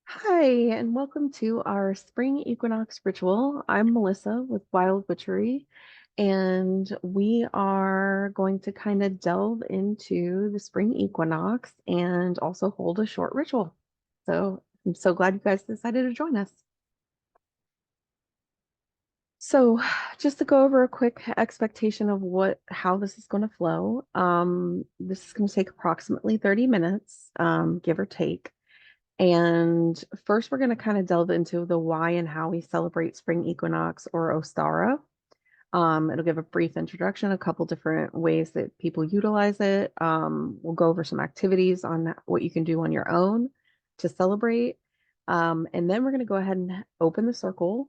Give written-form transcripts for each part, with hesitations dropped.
Hi, and welcome to our spring equinox ritual. I'm Melissa with Wild Witchery, and we are going to kind of delve into the spring equinox and also hold a short ritual. So I'm so glad you guys decided to join us. So, just to go over a quick expectation of how this is going to flow. This is going to take approximately 30 minutes, give or take. And first, we're going to kind of delve into the why and how we celebrate spring equinox or Ostara. It'll give a brief introduction, a couple different ways that people utilize it. We'll go over some activities on what you can do on your own to celebrate. And then we're going to go ahead and open the circle.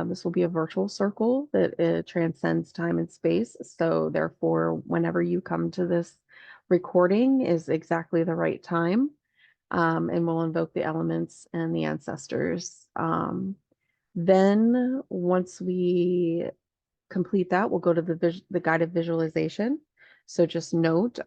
This will be a virtual circle that transcends time and space. So, therefore, whenever you come to this recording is exactly the right time, and we'll invoke the elements and the ancestors. Then once we complete that, we'll go to the guided visualization. So just note,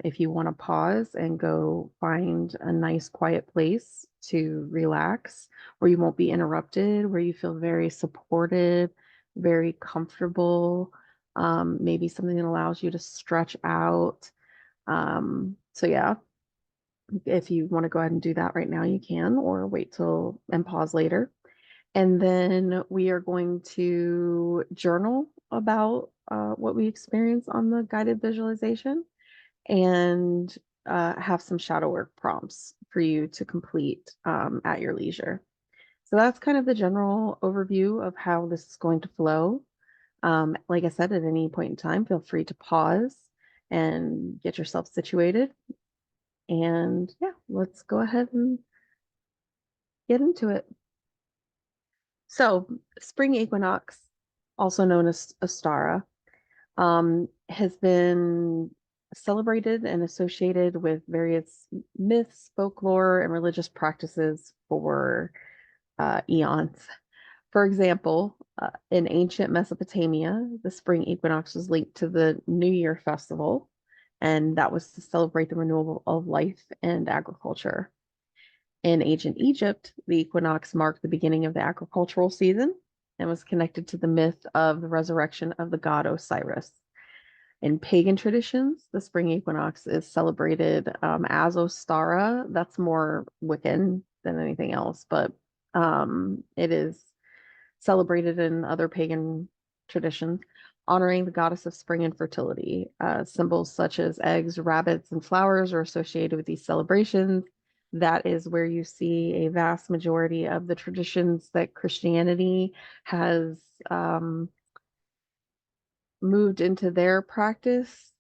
if you want to pause and go find a nice quiet place to relax, where you won't be interrupted, where you feel very supported, very comfortable, maybe something that allows you to stretch out. So yeah, if you want to go ahead and do that right now, you can, or wait till and pause later. And then we are going to journal about what we experience on the guided visualization and have some shadow work prompts for you to complete at your leisure. So that's kind of the general overview of how this is going to flow. Like I said, at any point in time, feel free to pause and get yourself situated. And yeah, let's go ahead and get into it. So, spring equinox, also known as Ostara, has been celebrated and associated with various myths, folklore, and religious practices for eons. For example, in ancient Mesopotamia, the spring equinox was linked to the New Year festival, and that was to celebrate the renewal of life and agriculture. In ancient Egypt, the equinox marked the beginning of the agricultural season and was connected to the myth of the resurrection of the god Osiris. In pagan traditions, the spring equinox is celebrated as Ostara. That's more Wiccan than anything else, but it is celebrated in other pagan traditions, honoring the goddess of spring and fertility. Symbols such as eggs, rabbits, and flowers are associated with these celebrations. That is where you see a vast majority of the traditions that Christianity has moved into their practice.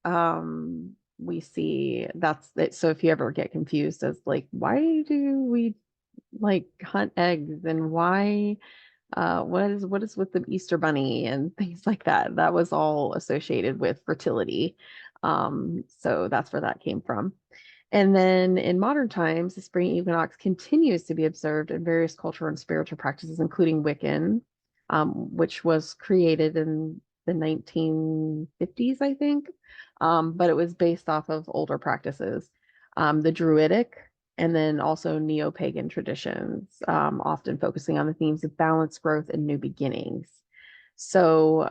We see that's it. So if you ever get confused as like, why do we like hunt eggs and why what is with the Easter Bunny and things like that. That was all associated with fertility. So that's where that came from. And then in modern times, the spring equinox continues to be observed in various cultural and spiritual practices, including Wiccan, which was created in the 1950s, I think. But it was based off of older practices, the Druidic, and then also neo-pagan traditions, often focusing on the themes of balance, growth, and new beginnings. So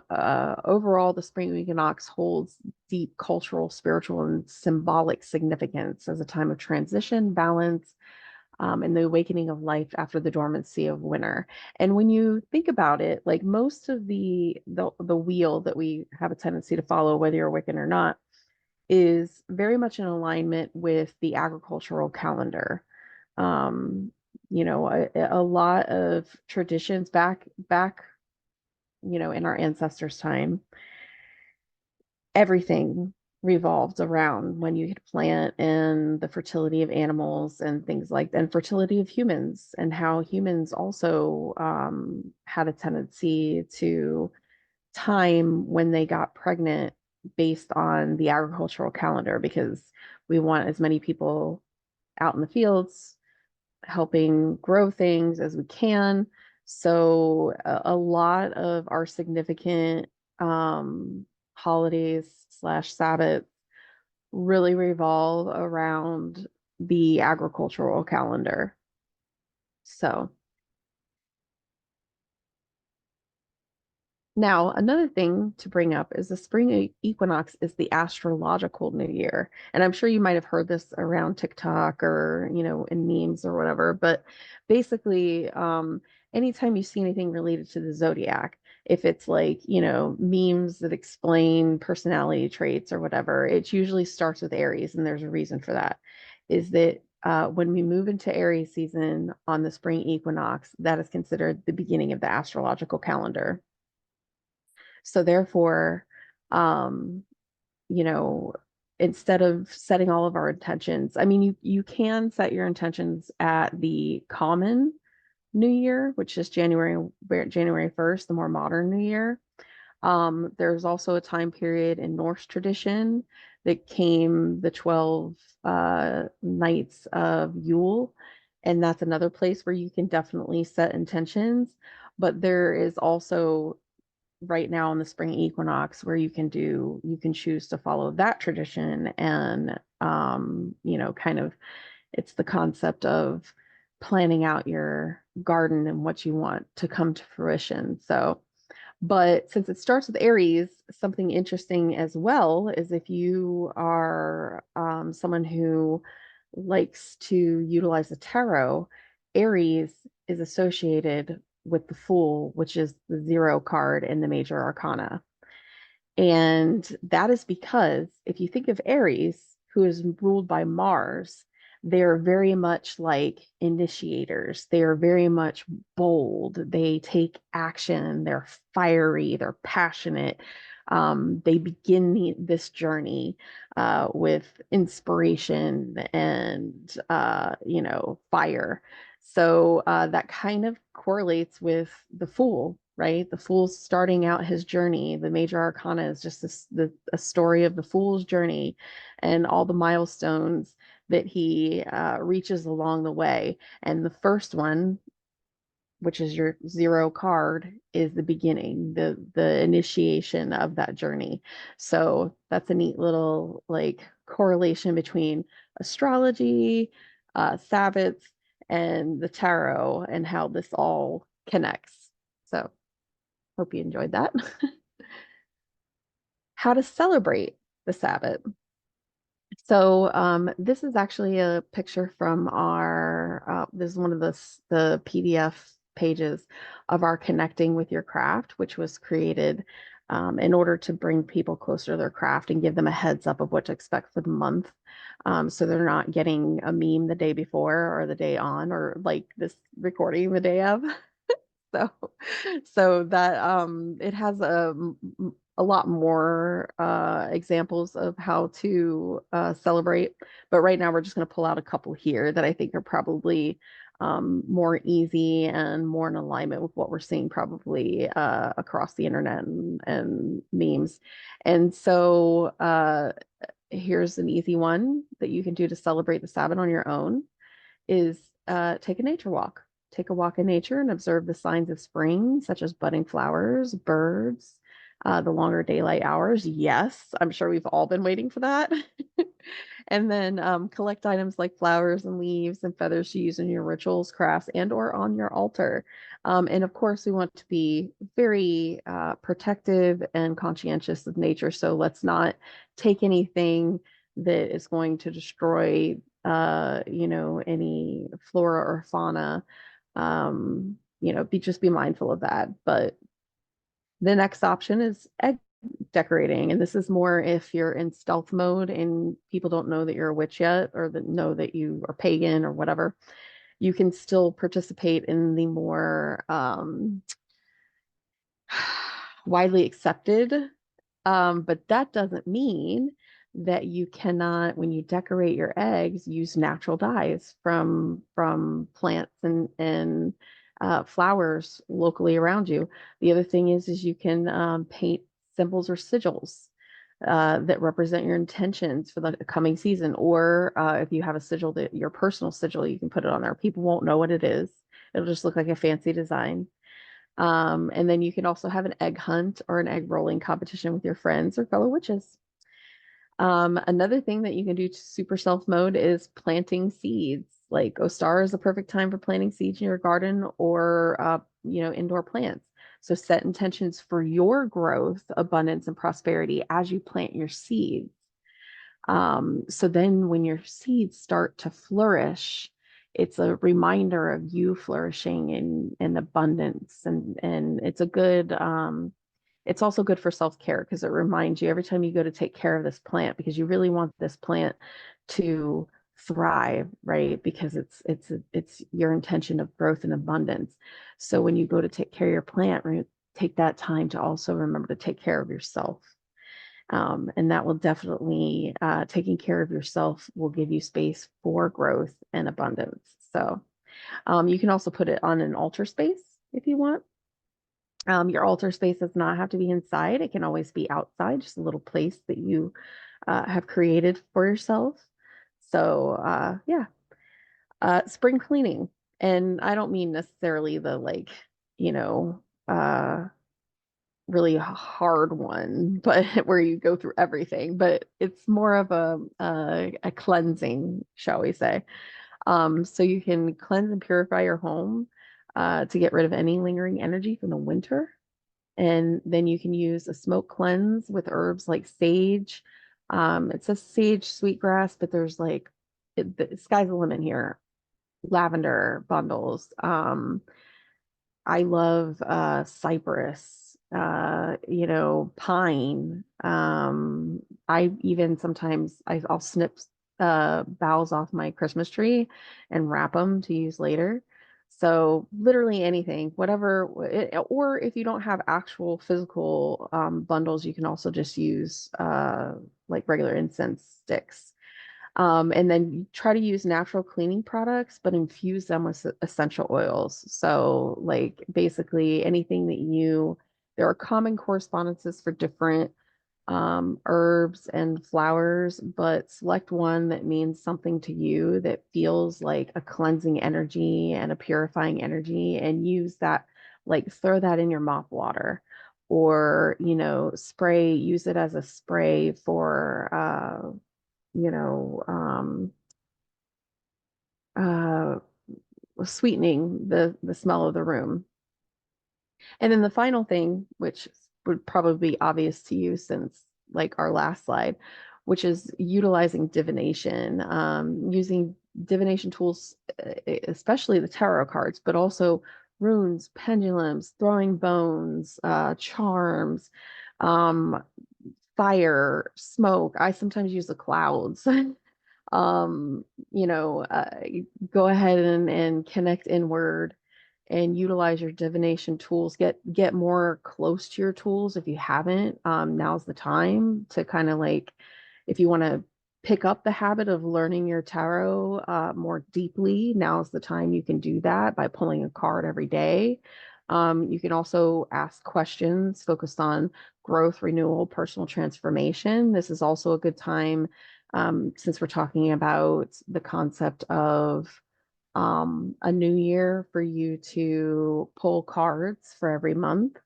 overall, the spring equinox holds deep cultural, spiritual, and symbolic significance as a time of transition, balance, and the awakening of life after the dormancy of winter. And when you think about it, like most of the wheel that we have a tendency to follow, whether you're Wiccan or not, is very much in alignment with the agricultural calendar. Um, a lot of traditions back, in our ancestors' time, everything revolved around when you could plant and the fertility of animals and things like that, and fertility of humans, and how humans also had a tendency to time when they got pregnant based on the agricultural calendar because we want as many people out in the fields helping grow things as we can. So a lot of our significant holidays slash Sabbath really revolve around the agricultural calendar. So now, another thing to bring up is the spring equinox is the astrological new year. And I'm sure you might have heard this around TikTok or, in memes or whatever. But basically, anytime you see anything related to the zodiac, if it's like, memes that explain personality traits or whatever, it usually starts with Aries. And there's a reason for that, is that when we move into Aries season on the spring equinox, that is considered the beginning of the astrological calendar. So therefore, um, you know, instead of setting all of our intentions, I mean, you can set your intentions at the common New Year, which is January 1st, the more modern New Year. There's also a time period in Norse tradition that came the 12 nights of Yule, and that's another place where you can definitely set intentions. But there is also right now in the spring equinox where you can choose to follow that tradition and kind of it's the concept of planning out your garden and what you want to come to fruition. So but since it starts with Aries, something interesting as well is if you are someone who likes to utilize the tarot, Aries is associated with the Fool, which is the zero card in the major arcana. And that is because if you think of Aries, who is ruled by Mars, they're very much like initiators. They are very much bold. They take action. They're fiery. They're passionate. They begin this journey with inspiration and, fire. So that kind of correlates with the Fool, right? The Fool's starting out his journey. The major arcana is just a story of the Fool's journey and all the milestones that he reaches along the way. And the first one, which is your zero card, is the beginning, the initiation of that journey. So that's a neat little like correlation between astrology, Sabbats, and the tarot and how this all connects. So hope you enjoyed that. How to celebrate the Sabbath. So this is actually a picture from this is one of the PDF pages of our Connecting with Your Craft, which was created in order to bring people closer to their craft and give them a heads up of what to expect for the month. So they're not getting a meme the day before or the day on or like this recording the day of. So, so that it has a lot more examples of how to celebrate. But right now, we're just going to pull out a couple here that I think are probably more easy and more in alignment with what we're seeing probably across the internet and memes. And so here's an easy one that you can do to celebrate the Sabbath on your own is take a nature walk. Take a walk in nature and observe the signs of spring, such as budding flowers, birds, the longer daylight hours. Yes, I'm sure we've all been waiting for that. And then collect items like flowers and leaves and feathers to use in your rituals, crafts, and or on your altar. And of course, we want to be very protective and conscientious of nature. So let's not take anything that is going to destroy, any flora or fauna. Just be mindful of that. But the next option is egg decorating. And this is more if you're in stealth mode and people don't know that you're a witch yet or that know that you are pagan or whatever. You can still participate in the more widely accepted. But that doesn't mean that you cannot, when you decorate your eggs, use natural dyes from plants and flowers locally around you. The other thing is you can paint symbols or sigils that represent your intentions for the coming season. Or if you have a sigil that your personal sigil, you can put it on there. People won't know what it is. It'll just look like a fancy design. And then you can also have an egg hunt or an egg rolling competition with your friends or fellow witches. Another thing that you can do to super self mode is planting seeds. Like Ostara is a perfect time for planting seeds in your garden or indoor plants. So set intentions for your growth, abundance, and prosperity as you plant your seeds. So then when your seeds start to flourish, it's a reminder of you flourishing in abundance, and it's also good for self-care because it reminds you every time you go to take care of this plant, because you really want this plant to thrive, right? Because it's your intention of growth and abundance. So when you go to take care of your plant, take that time to also remember to take care of yourself. And that will definitely, taking care of yourself will give you space for growth and abundance. So you can also put it on an altar space if you want. Your altar space does not have to be inside. It can always be outside, just a little place that you have created for yourself. So yeah, spring cleaning. And I don't mean necessarily the like, you know, really hard one, but where you go through everything, but it's more of a cleansing, shall we say. So you can cleanse and purify your home to get rid of any lingering energy from the winter. And then you can use a smoke cleanse with herbs like sage. It says sage, sweetgrass, but there's like the sky's the limit here. Lavender bundles. I love cypress, pine. I even sometimes I'll snip boughs off my Christmas tree and wrap them to use later. So literally anything, whatever, or if you don't have actual physical bundles, you can also just use like regular incense sticks. And then try to use natural cleaning products, but infuse them with essential oils. So, like basically anything that there are common correspondences for different herbs and flowers, but select one that means something to you that feels like a cleansing energy and a purifying energy, and use that, like throw that in your mop water or, use it as a spray for, you know, uh, sweetening the smell of the room. And then the final thing, which would probably be obvious to you since like our last slide, which is utilizing divination, using divination tools, especially the tarot cards, but also runes, pendulums, throwing bones, charms, um, fire, smoke. I sometimes use the clouds. um, you know, uh, Go ahead and connect inward and utilize your divination tools. Get more close to your tools if you haven't. Now's the time to kind of like, if you want to pick up the habit of learning your tarot more deeply, now's the time you can do that by pulling a card every day. You can also ask questions focused on growth, renewal, personal transformation. This is also a good time, since we're talking about the concept of a new year, for you to pull cards for every month.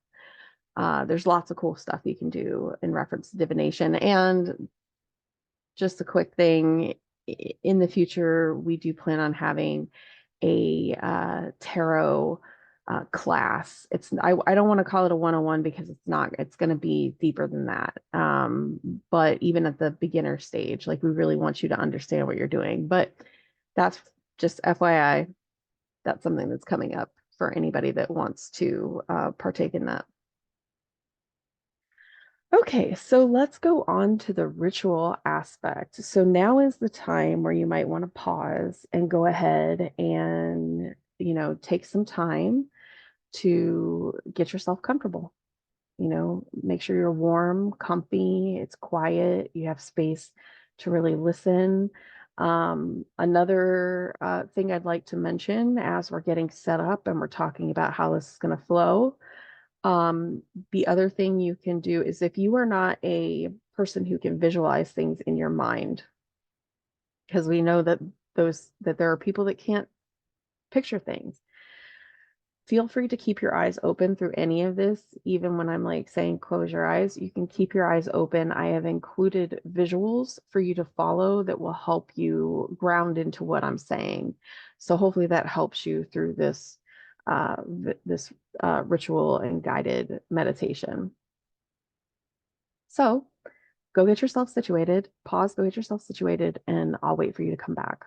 There's lots of cool stuff you can do in reference to divination. And just a quick thing, in the future, we do plan on having a tarot class. I don't want to call it a 101 because it's not, it's going to be deeper than that. But even at the beginner stage, like we really want you to understand what you're doing. But that's just FYI, that's something that's coming up for anybody that wants to partake in that. Okay, so let's go on to the ritual aspect. So now is the time where you might want to pause and go ahead and, take some time to get yourself comfortable. Make sure you're warm, comfy, it's quiet, you have space to really listen. Another thing I'd like to mention as we're getting set up and we're talking about how this is going to flow, um, the other thing you can do is, if you are not a person who can visualize things in your mind, because we know that there are people that can't picture things. feel free to keep your eyes open through any of this, even when I'm like saying close your eyes. You can keep your eyes open. I have included visuals for you to follow that will help you ground into what I'm saying. So hopefully that helps you through this ritual and guided meditation. So go get yourself situated, pause, go get yourself situated, and I'll wait for you to come back.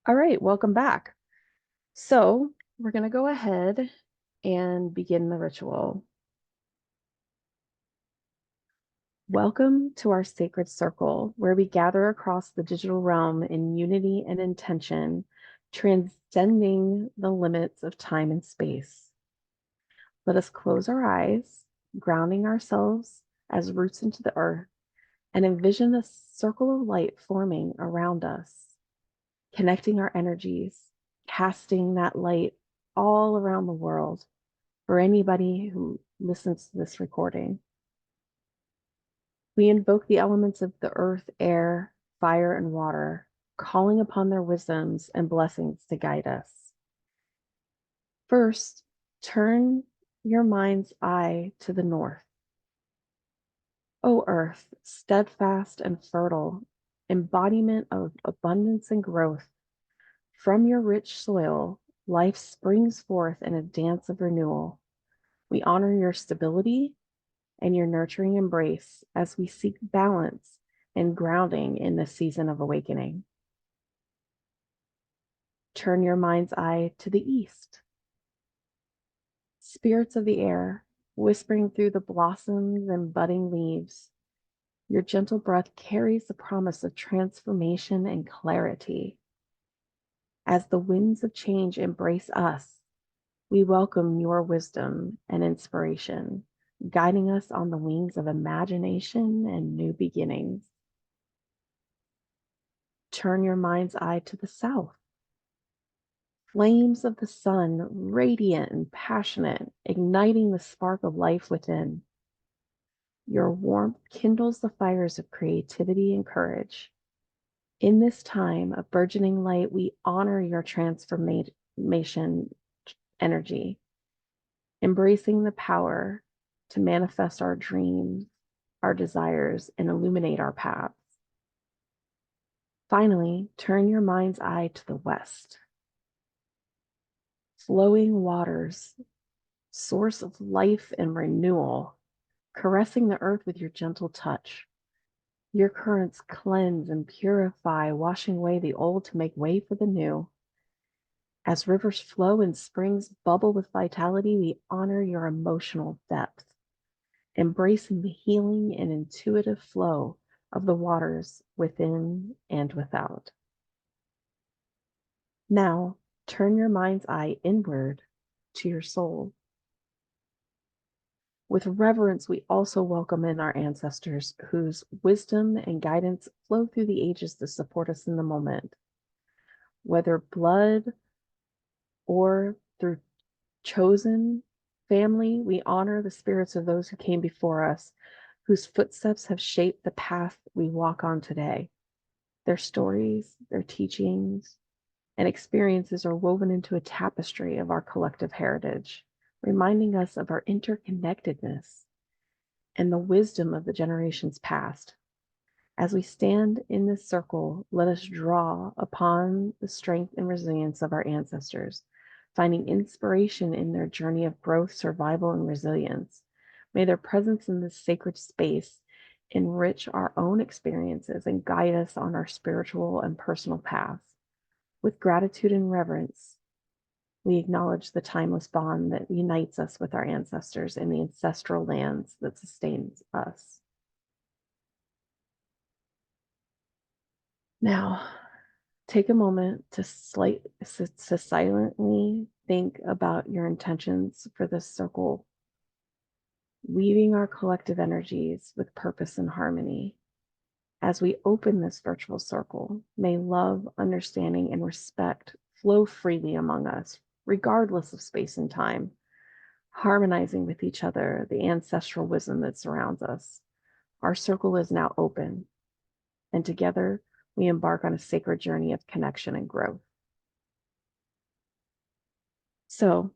All right, welcome back. So we're going to go ahead and begin the ritual. Welcome to our sacred circle, where we gather across the digital realm in unity and intention, transcending the limits of time and space. Let us close our eyes, grounding ourselves as roots into the earth, and envision a circle of light forming around us, connecting our energies, casting that light all around the world for anybody who listens to this recording. We invoke the elements of the earth, air, fire, and water, calling upon their wisdoms and blessings to guide us. First, turn your mind's eye to the north. O earth, steadfast and fertile, embodiment of abundance and growth, from your rich soil, life springs forth in a dance of renewal. We honor your stability and your nurturing embrace as we seek balance and grounding in this season of awakening. Turn your mind's eye to the east. Spirits of the air, whispering through the blossoms and budding leaves, your gentle breath carries the promise of transformation and clarity. As the winds of change embrace us, we welcome your wisdom and inspiration, guiding us on the wings of imagination and new beginnings. Turn your mind's eye to the south. Flames of the sun, radiant and passionate, igniting the spark of life within. Your warmth kindles the fires of creativity and courage. In this time of burgeoning light, we honor your transformation energy, embracing the power to manifest our dreams, our desires, and illuminate our paths. Finally, turn your mind's eye to the west. Flowing waters, source of life and renewal, caressing the earth with your gentle touch. Your currents cleanse and purify, washing away the old to make way for the new. As rivers flow and springs bubble with vitality, we honor your emotional depth, embracing the healing and intuitive flow of the waters within and without. Now, turn your mind's eye inward to your soul. With reverence, we also welcome in our ancestors whose wisdom and guidance flow through the ages to support us in the moment. Whether blood or through chosen family, we honor the spirits of those who came before us, whose footsteps have shaped the path we walk on today. Their stories, their teachings, and experiences are woven into a tapestry of our collective heritage, reminding us of our interconnectedness and the wisdom of the generations past. As we stand in this circle, let us draw upon the strength and resilience of our ancestors, finding inspiration in their journey of growth, survival, and resilience. May their presence in this sacred space enrich our own experiences and guide us on our spiritual and personal paths. With gratitude and reverence, we acknowledge the timeless bond that unites us with our ancestors and the ancestral lands that sustains us. Now, take a moment to silently think about your intentions for this circle, weaving our collective energies with purpose and harmony. As we open this virtual circle, may love, understanding, and respect flow freely among us, regardless of space and time, harmonizing with each other the ancestral wisdom that surrounds us. Our circle is now open, and together we embark on a sacred journey of connection and growth. So,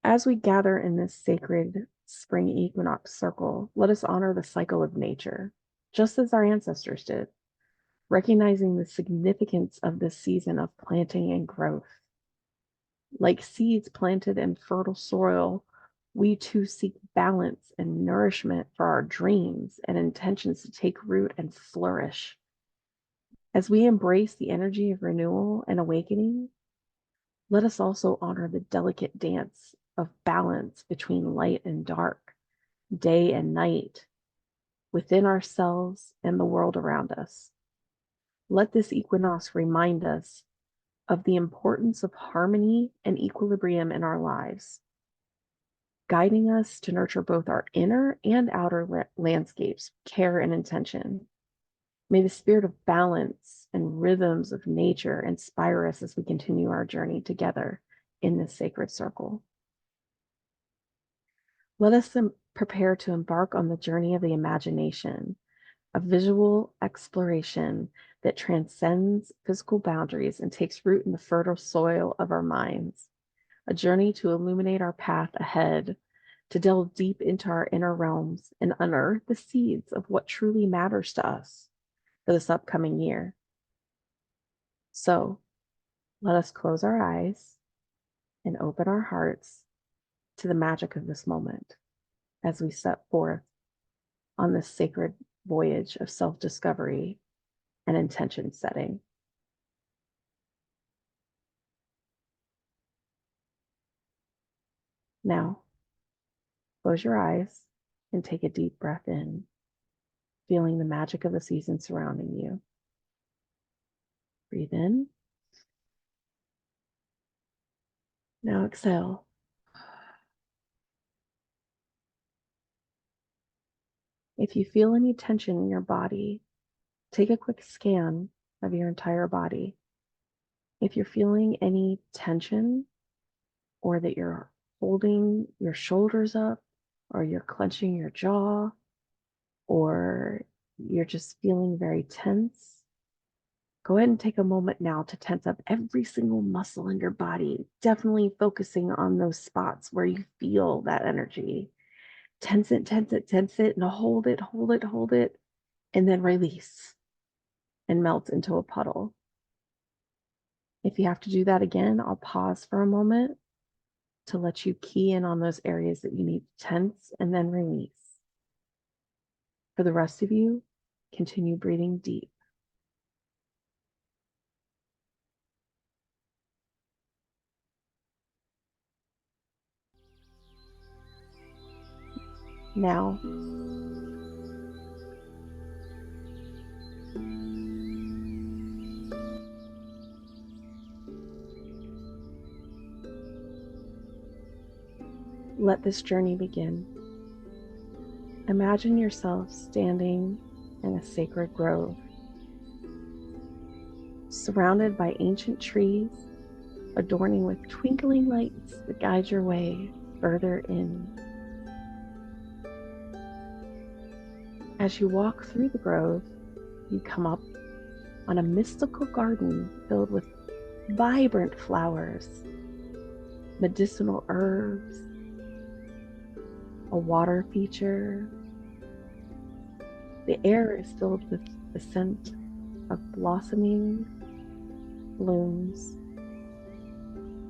as we gather in this sacred spring equinox circle, let us honor the cycle of nature, just as our ancestors did, recognizing the significance of this season of planting and growth. Like seeds planted in fertile soil, we too seek balance and nourishment for our dreams and intentions to take root and flourish. As we embrace the energy of renewal and awakening, let us also honor the delicate dance of balance between light and dark, day and night, within ourselves and the world around us. Let this equinox remind us of the importance of harmony and equilibrium in our lives, guiding us to nurture both our inner and outer landscapes with care and intention. May the spirit of balance and rhythms of nature inspire us as we continue our journey together in this sacred circle. Let us prepare to embark on the journey of the imagination, a visual exploration that transcends physical boundaries and takes root in the fertile soil of our minds, a journey to illuminate our path ahead, to delve deep into our inner realms and unearth the seeds of what truly matters to us for this upcoming year. So let us close our eyes and open our hearts to the magic of this moment as we set forth on this sacred voyage of self-discovery and intention setting. Now, close your eyes and take a deep breath in, feeling the magic of the season surrounding you. Breathe in. Now exhale. If you feel any tension in your body, take a quick scan of your entire body. If you're feeling any tension or that you're holding your shoulders up or you're clenching your jaw or you're just feeling very tense, go ahead and take a moment now to tense up every single muscle in your body, definitely focusing on those spots where you feel that energy. Tense it, tense it, tense it, and hold it, hold it, hold it, and then release and melt into a puddle. If you have to do that again, I'll pause for a moment to let you key in on those areas that you need to tense and then release. For the rest of you, continue breathing deep. Now, let this journey begin. Imagine yourself standing in a sacred grove, surrounded by ancient trees, adorning with twinkling lights that guide your way further in. As you walk through the grove, you come up on a mystical garden filled with vibrant flowers, medicinal herbs, a water feature. The air is filled with the scent of blossoming blooms,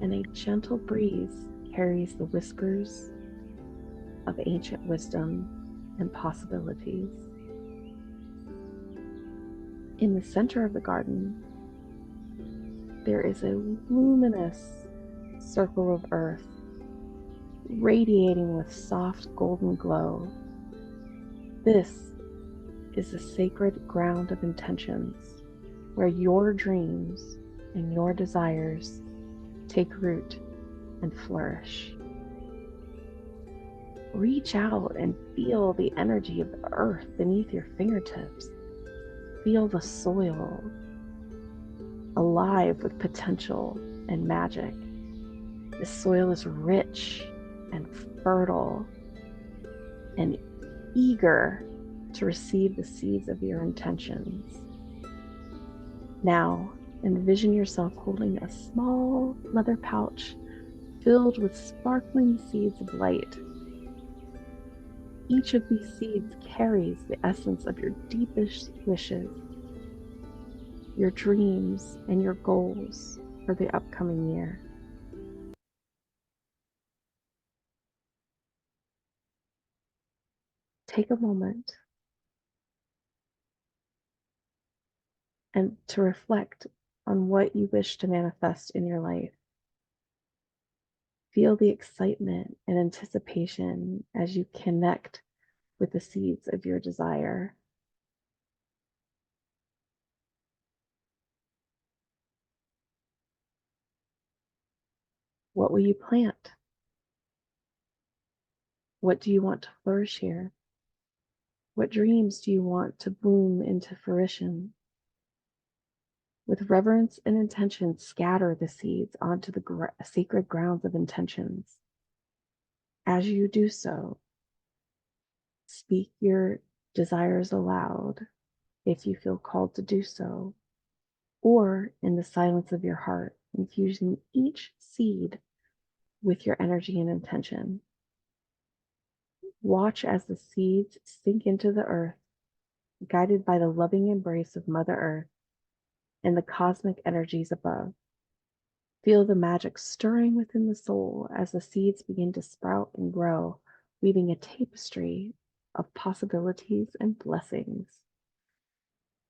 and a gentle breeze carries the whispers of ancient wisdom and possibilities. In the center of the garden, there is a luminous circle of earth, radiating with soft golden glow. This is a sacred ground of intentions, where your dreams and your desires take root and flourish. Reach out and feel the energy of the earth beneath your fingertips. Feel the soil, alive with potential and magic. The soil is rich and fertile and eager to receive the seeds of your intentions. Now, envision yourself holding a small leather pouch filled with sparkling seeds of light. Each of these seeds carries the essence of your deepest wishes, your dreams, and your goals for the upcoming year. Take a moment and to reflect on what you wish to manifest in your life. Feel the excitement and anticipation as you connect with the seeds of your desire. What will you plant? What do you want to flourish here? What dreams do you want to bloom into fruition? With reverence and intention, scatter the seeds onto the sacred grounds of intentions. As you do so, speak your desires aloud if you feel called to do so, or in the silence of your heart, infusing each seed with your energy and intention. Watch as the seeds sink into the earth, guided by the loving embrace of Mother Earth and the cosmic energies above. Feel the magic stirring within the soul as the seeds begin to sprout and grow, weaving a tapestry of possibilities and blessings.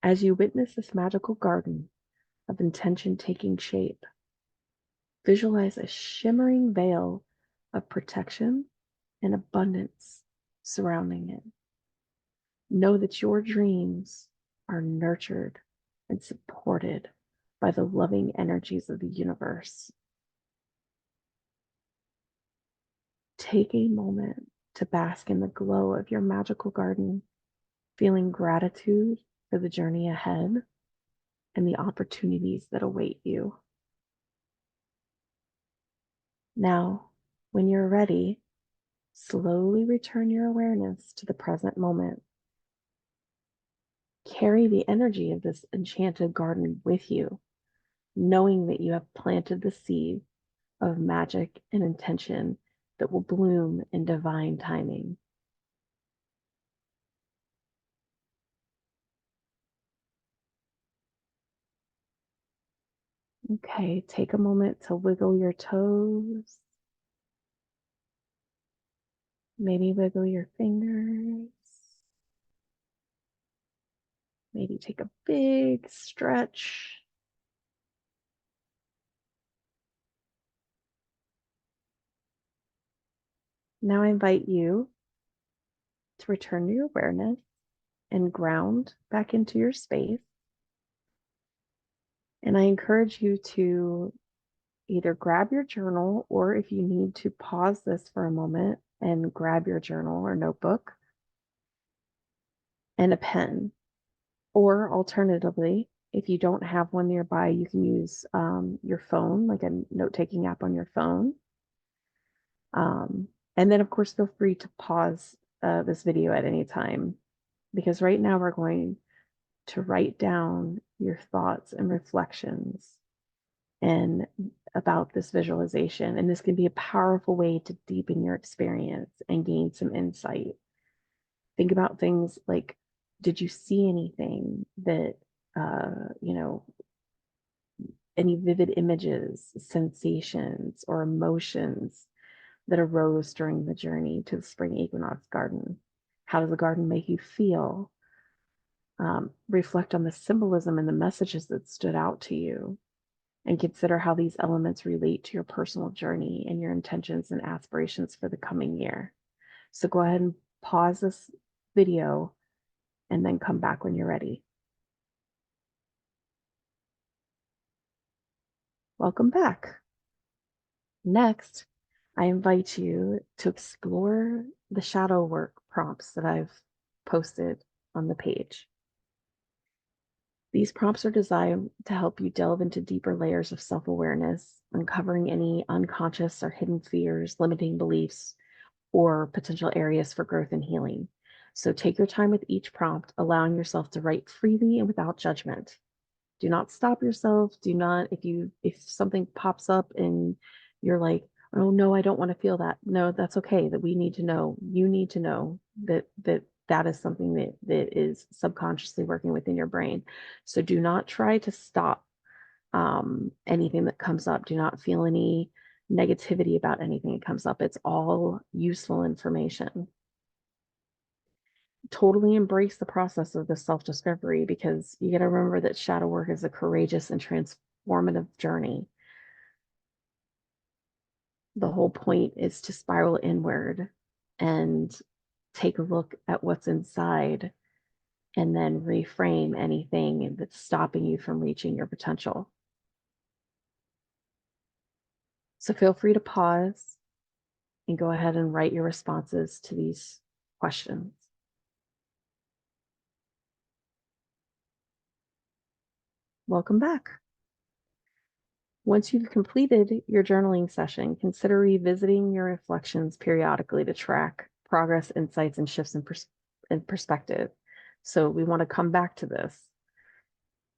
As you witness this magical garden of intention taking shape, visualize a shimmering veil of protection and abundance surrounding it. Know that your dreams are nurtured and supported by the loving energies of the universe. Take a moment to bask in the glow of your magical garden, feeling gratitude for the journey ahead and the opportunities that await you. Now, when you're ready, slowly return your awareness to the present moment. Carry the energy of this enchanted garden with you, knowing that you have planted the seed of magic and intention that will bloom in divine timing. Okay, take a moment to wiggle your toes. Maybe wiggle your fingers. Maybe take a big stretch. Now I invite you to return to your awareness and ground back into your space. And I encourage you to either grab your journal, or if you need to pause this for a moment and grab your journal or notebook and a pen. Or alternatively, if you don't have one nearby, you can use your phone, like a note-taking app on your phone. And then, of course, feel free to pause this video at any time, because right now we're going to write down your thoughts and reflections and about this visualization. And this can be a powerful way to deepen your experience and gain some insight. Think about things like, did you see anything that, any vivid images, sensations, or emotions that arose during the journey to the spring equinox garden? How does the garden make you feel? Reflect on the symbolism and the messages that stood out to you, and consider how these elements relate to your personal journey and your intentions and aspirations for the coming year. So go ahead and pause this video and then come back when you're ready. Welcome back. Next, I invite you to explore the shadow work prompts that I've posted on the page. These prompts are designed to help you delve into deeper layers of self-awareness, uncovering any unconscious or hidden fears, limiting beliefs, or potential areas for growth and healing. So take your time with each prompt, allowing yourself to write freely and without judgment. Do not stop yourself. Do not, if something pops up and you're like, Oh no, I don't want to feel that. No, that's okay. That we need to know. You need to know that is something that is subconsciously working within your brain. So do not try to stop anything that comes up. Do not feel any negativity about anything that comes up. It's all useful information. Totally embrace the process of the self-discovery, because you got to remember that shadow work is a courageous and transformative journey. The whole point is to spiral inward and take a look at what's inside and then reframe anything that's stopping you from reaching your potential. So feel free to pause and go ahead and write your responses to these questions. Welcome back. Once you've completed your journaling session, consider revisiting your reflections periodically to track progress, insights, and shifts in perspective. So we want to come back to this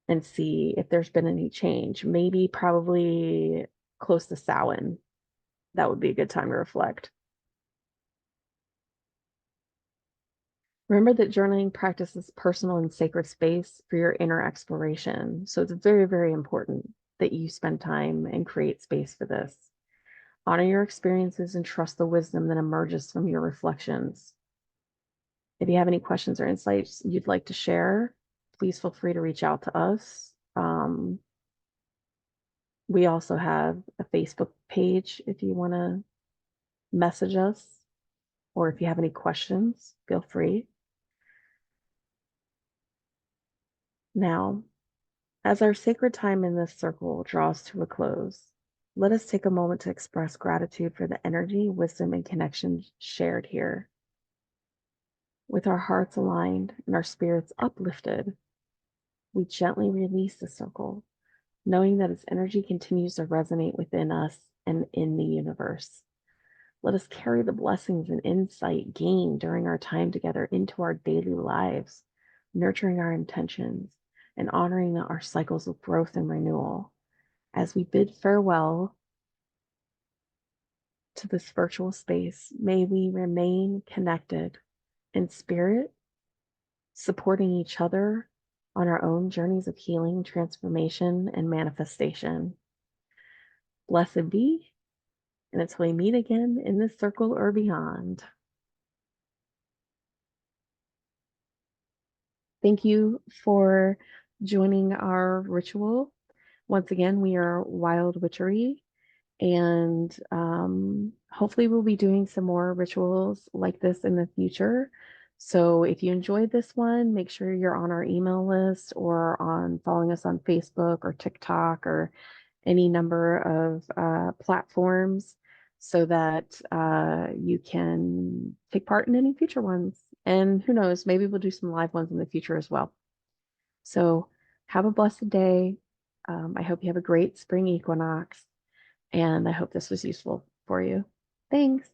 and see if there's been any change. Maybe probably close to Samhain. That would be a good time to reflect. Remember that journaling practice is personal and sacred space for your inner exploration. So it's very, very important that you spend time and create space for this. Honor your experiences and trust the wisdom that emerges from your reflections. If you have any questions or insights you'd like to share, please feel free to reach out to us. We also have a Facebook page if you want to message us, or if you have any questions, feel free. Now, as our sacred time in this circle draws to a close, let us take a moment to express gratitude for the energy, wisdom, and connection shared here. With our hearts aligned and our spirits uplifted, we gently release the circle, knowing that its energy continues to resonate within us and in the universe. Let us carry the blessings and insight gained during our time together into our daily lives, nurturing our intentions and honoring our cycles of growth and renewal. As we bid farewell to this virtual space, may we remain connected in spirit, supporting each other on our own journeys of healing, transformation, and manifestation. Blessed be, and until we meet again in this circle or beyond. Thank you for joining our ritual. Once again, we are Wild Witchery, and hopefully we'll be doing some more rituals like this in the future. So if you enjoyed this one, make sure you're on our email list or on following us on Facebook or TikTok or any number of platforms, so that you can take part in any future ones. And who knows, maybe we'll do some live ones in the future as well. So have a blessed day. I hope you have a great spring equinox, and I hope this was useful for you. Thanks.